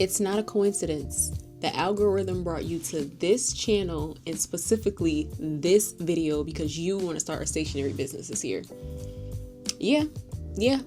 It's not a coincidence. The algorithm brought you to this channel and specifically this video because you want to start a stationery business this year. Yeah,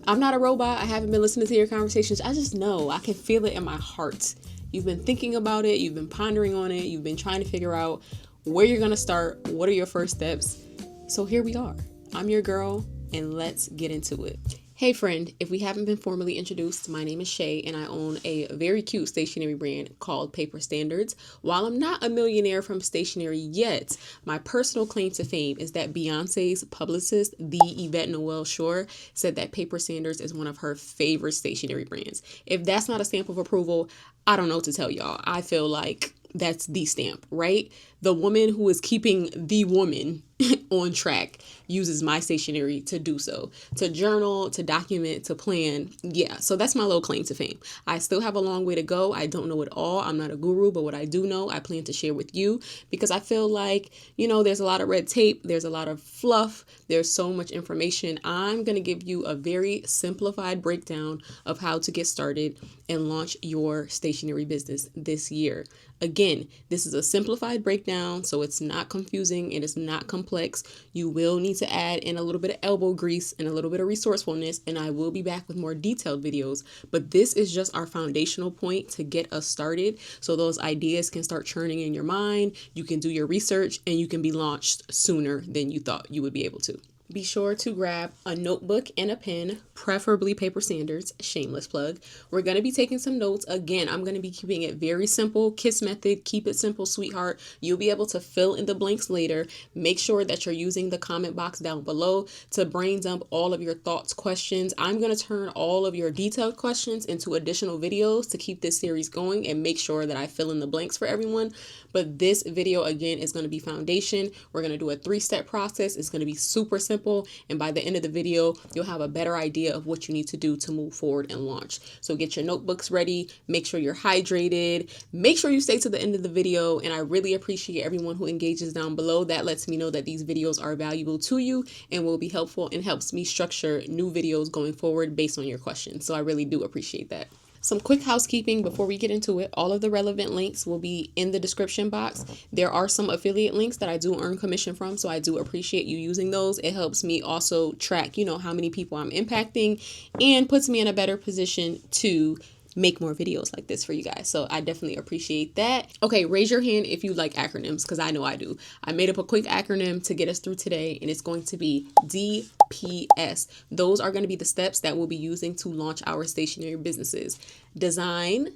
I'm not a robot. I haven't been listening to your conversations. I just know, I can feel it in my heart. You've been thinking about it. You've been pondering on it. You've been trying to figure out where you're going to start. What are your first steps? So here we are. I'm your girl, and let's get into it. Hey friend, if we haven't been formally introduced, my name is Shay and I own a very cute stationery brand called Paper Standards. While I'm not a millionaire from stationery yet, my personal claim to fame is that Beyonce's publicist, the Yvette Noel Shore, said that Paper Standards is one of her favorite stationery brands. If that's not a stamp of approval, I don't know what to tell y'all. I feel like that's the stamp, right? The woman who is keeping the woman on track uses my stationery to do so, to journal, to document, to plan. Yeah, so that's my little claim to fame. I still have a long way to go. I don't know it all. I'm not a guru, but what I do know, I plan to share with you because I feel like, there's a lot of red tape. There's a lot of fluff. There's so much information. I'm going to give you a very simplified breakdown of how to get started and launch your stationery business this year. Again, this is a simplified breakdown, so it's not confusing and it's not complex. You will need to add in a little bit of elbow grease and a little bit of resourcefulness, and I will be back with more detailed videos. But this is just our foundational point to get us started so those ideas can start churning in your mind. You can do your research and you can be launched sooner than you thought you would be able to. Be sure to grab a notebook and a pen, preferably Paper Standards, shameless plug. We're going to be taking some notes. Again, I'm going to be keeping it very simple, KISS method, keep it simple, sweetheart. You'll be able to fill in the blanks later. Make sure that you're using the comment box down below to brain dump all of your thoughts, questions. I'm going to turn all of your detailed questions into additional videos to keep this series going and make sure that I fill in the blanks for everyone. But this video, again, is going to be foundation. We're going to do a 3-step process. It's going to be super simple. And by the end of the video, you'll have a better idea of what you need to do to move forward and launch. So get your notebooks ready. Make sure you're hydrated. Make sure you stay to the end of the video. And I really appreciate everyone who engages down below. That lets me know that these videos are valuable to you and will be helpful and helps me structure new videos going forward based on your questions. So I really do appreciate that. Some quick housekeeping before we get into it. All of the relevant links will be in the description box. There are some affiliate links that I do earn commission from, so I do appreciate you using those. It helps me also track, how many people I'm impacting and puts me in a better position to make more videos like this for you guys. So I definitely appreciate that. Okay, raise your hand if you like acronyms because I know I do. I made up a quick acronym to get us through today and it's going to be DPS. Those are going to be the steps that we'll be using to launch our stationery businesses. Design,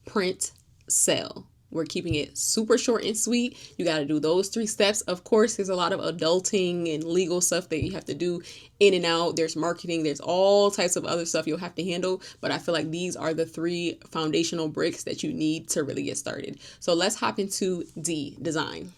print, sell. We're keeping it super short and sweet. You got to do those 3 steps. Of course, there's a lot of adulting and legal stuff that you have to do in and out. There's marketing. There's all types of other stuff you'll have to handle. But I feel like these are the 3 foundational bricks that you need to really get started. So let's hop into D, design.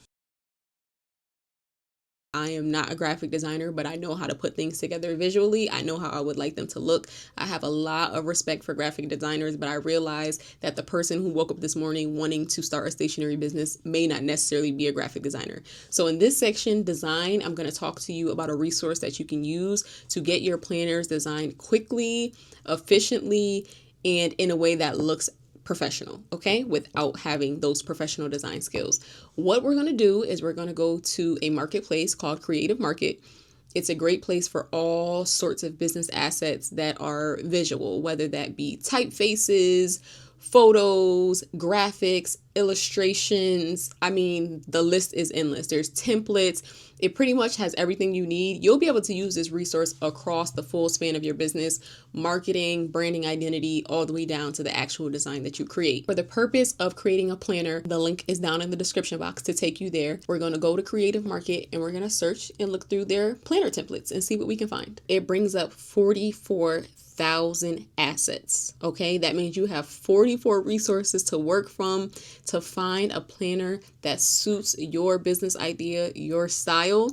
I am not a graphic designer, but I know how to put things together visually. I know how I would like them to look. I have a lot of respect for graphic designers, but I realize that the person who woke up this morning wanting to start a stationery business may not necessarily be a graphic designer. So in this section, design, I'm going to talk to you about a resource that you can use to get your planners designed quickly, efficiently, and in a way that looks professional, okay, without having those professional design skills. What we're going to do is we're going to go to a marketplace called Creative Market. It's a great place for all sorts of business assets that are visual, whether that be typefaces, photos, graphics, illustrations. I mean, the list is endless. There's templates. It pretty much has everything you need. You'll be able to use this resource across the full span of your business, marketing, branding identity, all the way down to the actual design that you create. For the purpose of creating a planner, the link is down in the description box to take you there. We're going to go to Creative Market and we're going to search and look through their planner templates and see what we can find. It brings up 44,000 assets. Okay, that means you have 44 resources to work from to find a planner that suits your business idea, your style,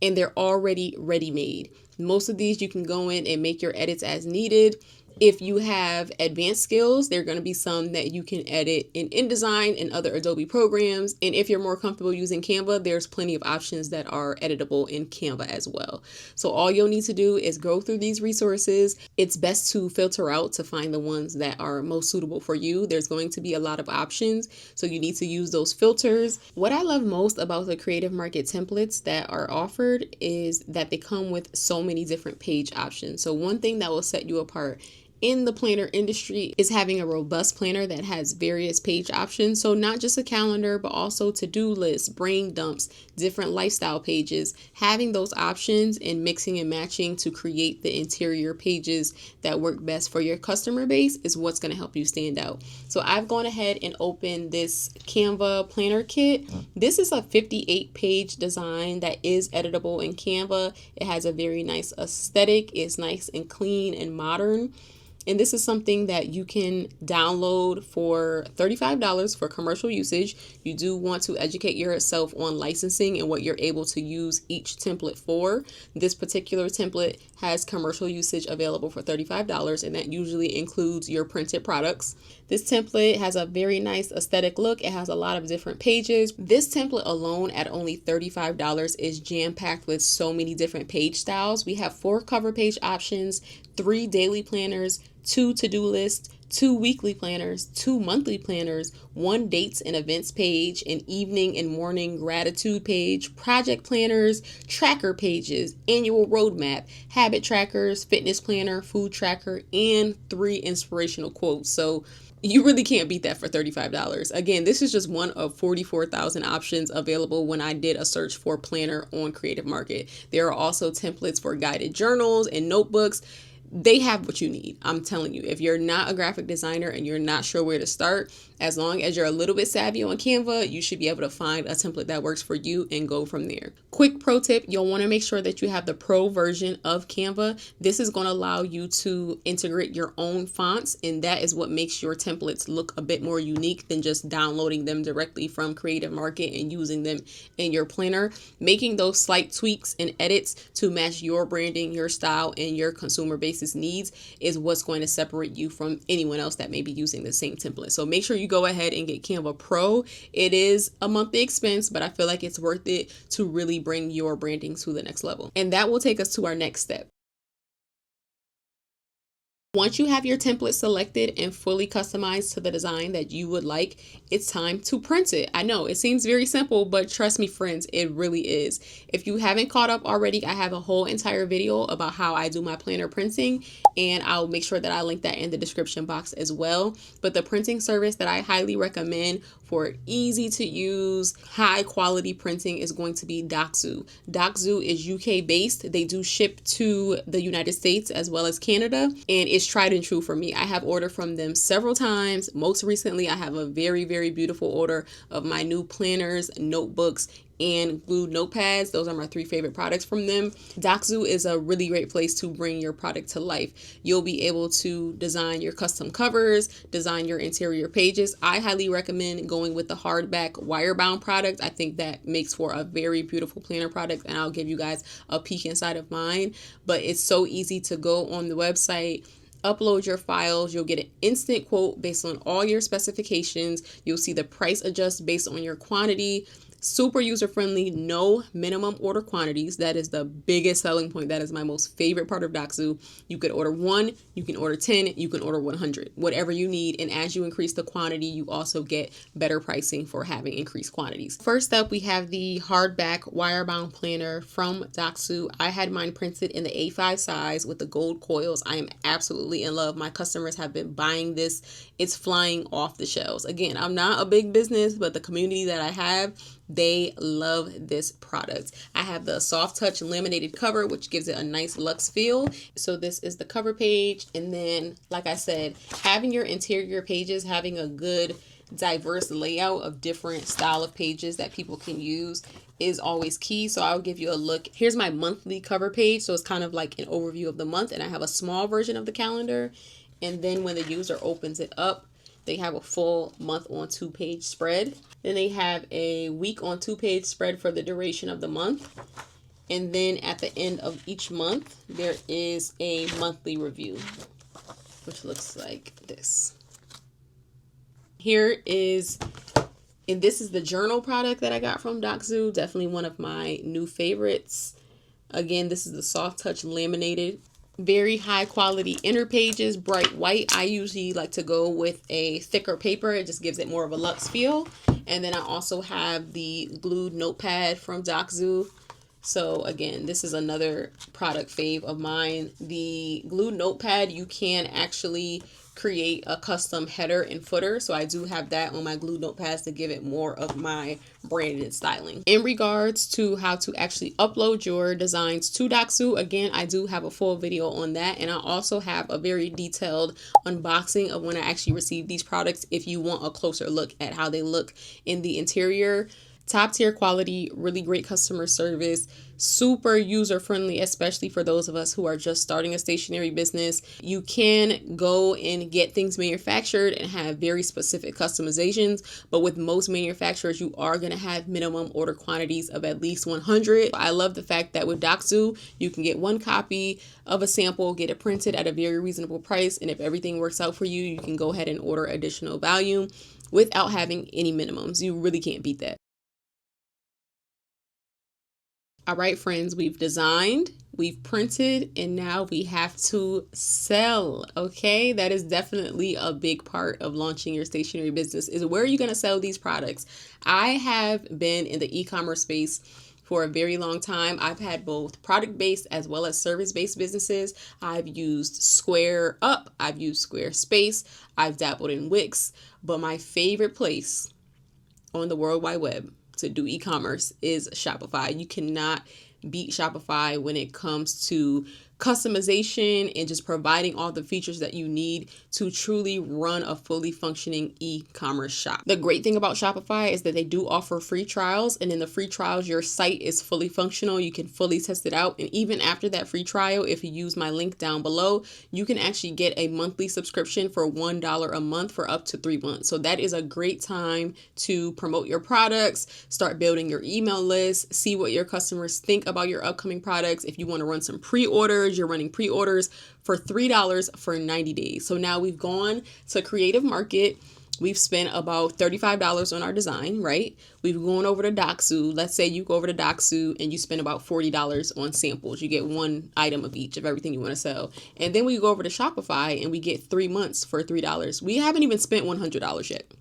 and they're already ready-made. Most of these you can go in and make your edits as needed. If you have advanced skills, there are going to be some that you can edit in InDesign and other Adobe programs. And if you're more comfortable using Canva, there's plenty of options that are editable in Canva as well. So all you'll need to do is go through these resources. It's best to filter out to find the ones that are most suitable for you. There's going to be a lot of options, so you need to use those filters. What I love most about the Creative Market templates that are offered is that they come with so many different page options. So one thing that will set you apart in the planner industry is having a robust planner that has various page options. So not just a calendar, but also to-do lists, brain dumps, different lifestyle pages, having those options and mixing and matching to create the interior pages that work best for your customer base is what's going to help you stand out. So I've gone ahead and opened this Canva planner kit. This is a 58-page design that is editable in Canva. It has a very nice aesthetic. It's nice and clean and modern. And this is something that you can download for $35 for commercial usage. You do want to educate yourself on licensing and what you're able to use each template for. This particular template has commercial usage available for $35, and that usually includes your printed products. This template has a very nice aesthetic look. It has a lot of different pages. This template alone at only $35 is jam-packed with so many different page styles. We have 4 cover page options, 3 daily planners, 2 to-do lists, 2 weekly planners, 2 monthly planners, 1 dates and events page, an evening and morning gratitude page, project planners, tracker pages, annual roadmap, habit trackers, fitness planner, food tracker, and 3 inspirational quotes. So you really can't beat that for $35. Again, this is just one of 44,000 options available when I did a search for planner on Creative Market. There are also templates for guided journals and notebooks. They have what you need. I'm telling you, if you're not a graphic designer and you're not sure where to start, as long as you're a little bit savvy on Canva, you should be able to find a template that works for you and go from there. Quick pro tip, you'll want to make sure that you have the pro version of Canva. This is going to allow you to integrate your own fonts, and that is what makes your templates look a bit more unique than just downloading them directly from Creative Market and using them in your planner. Making those slight tweaks and edits to match your branding, your style, and your consumer base's needs is what's going to separate you from anyone else that may be using the same template. So make sure you go ahead and get Canva Pro. It is a monthly expense, but I feel like it's worth it to really bring your branding to the next level. And that will take us to our next step. Once you have your template selected and fully customized to the design that you would like, it's time to print it. I know it seems very simple, but trust me, friends, it really is. If you haven't caught up already, I have a whole entire video about how I do my planner printing, and I'll make sure that I link that in the description box as well. But the printing service that I highly recommend for easy to use, high quality printing is going to be Dachshund. Dachshund is UK based. They do ship to the United States as well as Canada, and it's tried and true for me. I have ordered from them several times. Most recently, I have a very, very beautiful order of my new planners, notebooks, and glued notepads. Those are my 3 favorite products from them. Dachshund is a really great place to bring your product to life. You'll be able to design your custom covers, design your interior pages. I highly recommend going with the hardback wire-bound product. I think that makes for a very beautiful planner product, and I'll give you guys a peek inside of mine. But it's so easy to go on the website, upload your files. You'll get an instant quote based on all your specifications. You'll see the price adjust based on your quantity. Super user-friendly, no minimum order quantities. That is the biggest selling point. That is my most favorite part of Dachshund. You could order 1, you can order 10, you can order 100, whatever you need. And as you increase the quantity, you also get better pricing for having increased quantities. First up, we have the hardback wire-bound planner from Dachshund. I had mine printed in the A5 size with the gold coils. I am absolutely in love. My customers have been buying this. It's flying off the shelves. Again, I'm not a big business, but the community that I have, they love this product. I have the soft touch laminated cover, which gives it a nice luxe feel. So this is the cover page. And then, like I said, having your interior pages, having a good diverse layout of different style of pages that people can use is always key. So I'll give you a look. Here's my monthly cover page. So it's kind of like an overview of the month. And I have a small version of the calendar. And then when the user opens it up, they have a full month on 2-page spread. Then they have a week on 2-page spread for the duration of the month. And then at the end of each month, there is a monthly review. which looks like this. Here is, and this is the journal product that I got from Dachshund. Definitely one of my new favorites. Again, this is the Soft Touch laminated. Very high quality inner pages, bright white. I usually like to go with a thicker paper. It just gives it more of a luxe feel. And then I also have the glued notepad from Dachshund. So again, this is another product fave of mine. The glued notepad, you can actually create a custom header and footer. So I do have that on my glued notepads to give it more of my branded styling. In regards to how to actually upload your designs to Dachshund, again, I do have a full video on that. And I also have a very detailed unboxing of when I actually received these products if you want a closer look at how they look in the interior. Top tier quality, really great customer service, super user friendly, especially for those of us who are just starting a stationery business. You can go and get things manufactured and have very specific customizations, but with most manufacturers, you are going to have minimum order quantities of at least 100. I love the fact that with Dachshund, you can get one copy of a sample, get it printed at a very reasonable price, and if everything works out for you, you can go ahead and order additional volume without having any minimums. You really can't beat that. All right, friends, we've designed, we've printed, and now we have to sell. Okay, that is definitely a big part of launching your stationery business, is where are you going to sell these products? I have been in the e-commerce space for a very long time. I've had both product-based as well as service-based businesses. I've used Square Up, I've used Squarespace, I've dabbled in Wix, but my favorite place on the World Wide Web to do e-commerce is Shopify. You cannot beat Shopify when it comes to customization and just providing all the features that you need to truly run a fully functioning e-commerce shop. The great thing about Shopify is that they do offer free trials, and in the free trials, your site is fully functional. You can fully test it out. And even after that free trial, if you use my link down below, you can actually get a monthly subscription for $1 a month for up to 3 months. So that is a great time to promote your products, start building your email list, see what your customers think about your upcoming products. If you want to run some pre-orders, you're running pre-orders for $3 for 90 days. So now we've gone to Creative Market. We've spent about $35 on our design, right? We've gone over to Dachshund. Let's say you go over to Dachshund and you spend about $40 on samples. You get one item of each of everything you want to sell. And then we go over to Shopify and we get 3 months for $3. We haven't even spent $100 yet.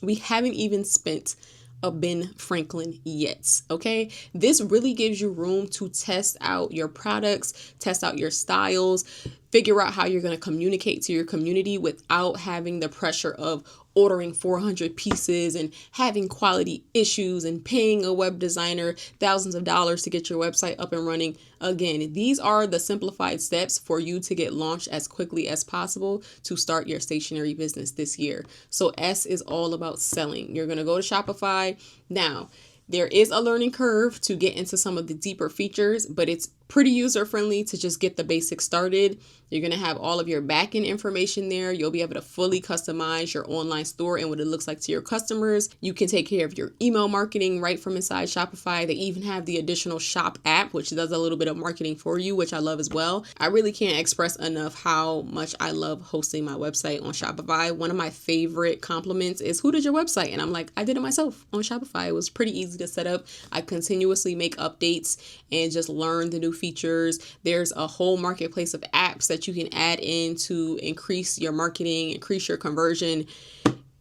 We haven't even spent a Ben Franklin yet. Okay, this really gives you room to test out your products, test out your styles, figure out how you're going to communicate to your community without having the pressure of ordering 400 pieces and having quality issues and paying a web designer thousands of dollars to get your website up and running. Again, these are the simplified steps for you to get launched as quickly as possible to start your stationery business this year. So S is all about selling. You're going to go to Shopify. Now, there is a learning curve to get into some of the deeper features, but it's pretty user friendly to just get the basics started. You're going to have all of your backend information there. You'll be able to fully customize your online store and what it looks like to your customers. You can take care of your email marketing right from inside Shopify. They even have the additional shop app, which does a little bit of marketing for you, which I love as well. I really can't express enough how much I love hosting my website on Shopify. One of my favorite compliments is, who did your website? And I'm like, I did it myself on Shopify. It was pretty easy to set up. I continuously make updates and just learn the new features. There's a whole marketplace of apps that you can add in to increase your marketing, increase your conversion.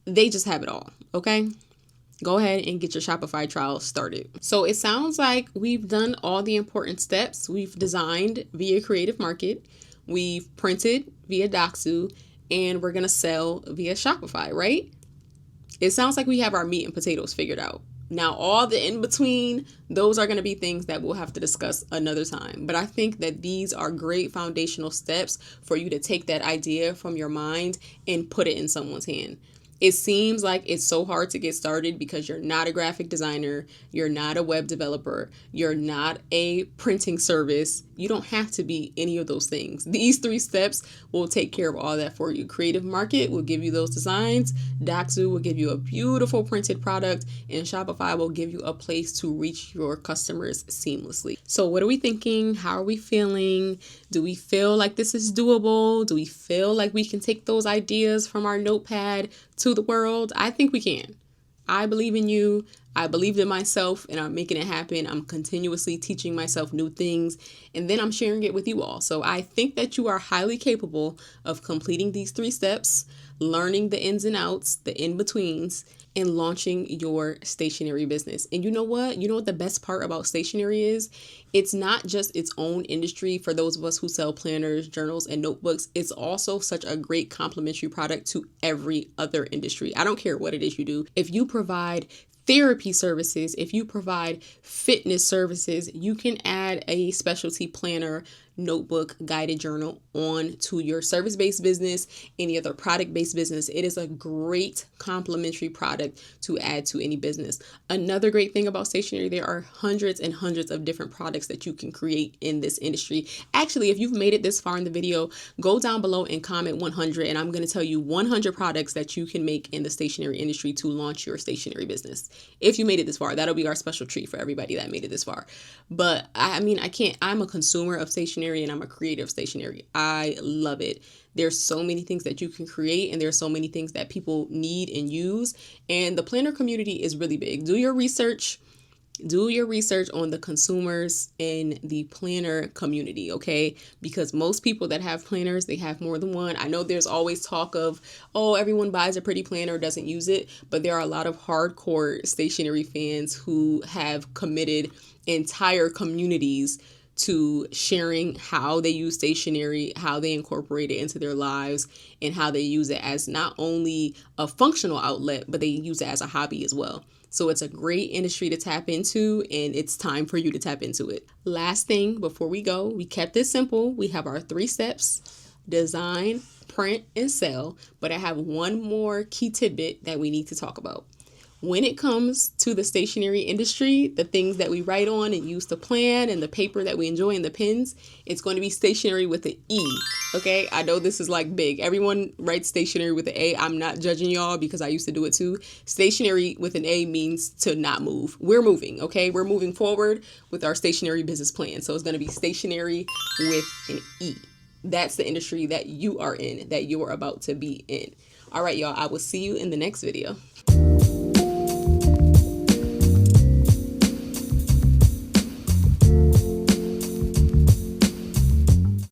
They just have it all. Okay. Go ahead and get your Shopify trial started. So it sounds like we've done all the important steps. We've designed via Creative Market. We've printed via Dachshund, and we're going to sell via Shopify, right? It sounds like we have our meat and potatoes figured out. Now, all the in between, those are going to be things that we'll have to discuss another time. But I think that these are great foundational steps for you to take that idea from your mind and put it in someone's hand. It seems like it's so hard to get started because you're not a graphic designer, you're not a web developer, you're not a printing service. You don't have to be any of those things. These 3 steps will take care of all that for you. Creative Market will give you those designs, Doxu will give you a beautiful printed product, and Shopify will give you a place to reach your customers seamlessly. So what are we thinking? How are we feeling? Do we feel like this is doable? Do we feel like we can take those ideas from our notepad to the world? I think we can. I believe in you. I believed in myself and I'm making it happen. I'm continuously teaching myself new things and then I'm sharing it with you all. So I think that you are highly capable of completing these 3 steps, learning the ins and outs, the in-betweens, and launching your stationery business. And you know what? You know what the best part about stationery is? It's not just its own industry for those of us who sell planners, journals, and notebooks. It's also such a great complementary product to every other industry. I don't care what it is you do. If you provide therapy services, if you provide fitness services, you can add a specialty planner, notebook, guided journal on to your service-based business, any other product-based business. It is a great complementary product to add to any business. Another great thing about stationery, there are hundreds and hundreds of different products that you can create in this industry. Actually, if you've made it this far in the video, go down below and comment 100 and I'm going to tell you 100 products that you can make in the stationery industry to launch your stationery business. If you made it this far, that'll be our special treat for everybody that made it this far. But I mean, I'm a consumer of stationery and I'm a creator of stationery. I love it. There's so many things that you can create and there's so many things that people need and use. And the planner community is really big. Do your research on the consumers in the planner community, okay? Because most people that have planners, they have more than one. I know there's always talk of, oh, everyone buys a pretty planner, doesn't use it, but there are a lot of hardcore stationery fans who have committed entire communities to sharing how they use stationery, how they incorporate it into their lives, and how they use it as not only a functional outlet, but they use it as a hobby as well. So it's a great industry to tap into and it's time for you to tap into it. Last thing before we go, we kept it simple. We have our 3 steps: design, print, and sell. But I have one more key tidbit that we need to talk about. When it comes to the stationery industry, the things that we write on and use to plan and the paper that we enjoy and the pens, it's going to be stationery with an E. Okay, I know this is like big. Everyone writes stationery with an A. I'm not judging y'all because I used to do it too. Stationery with an A means to not move. We're moving, okay? We're moving forward with our stationery business plan. So it's going to be stationery with an E. That's the industry that you are in, that you're about to be in. All right, y'all, I will see you in the next video.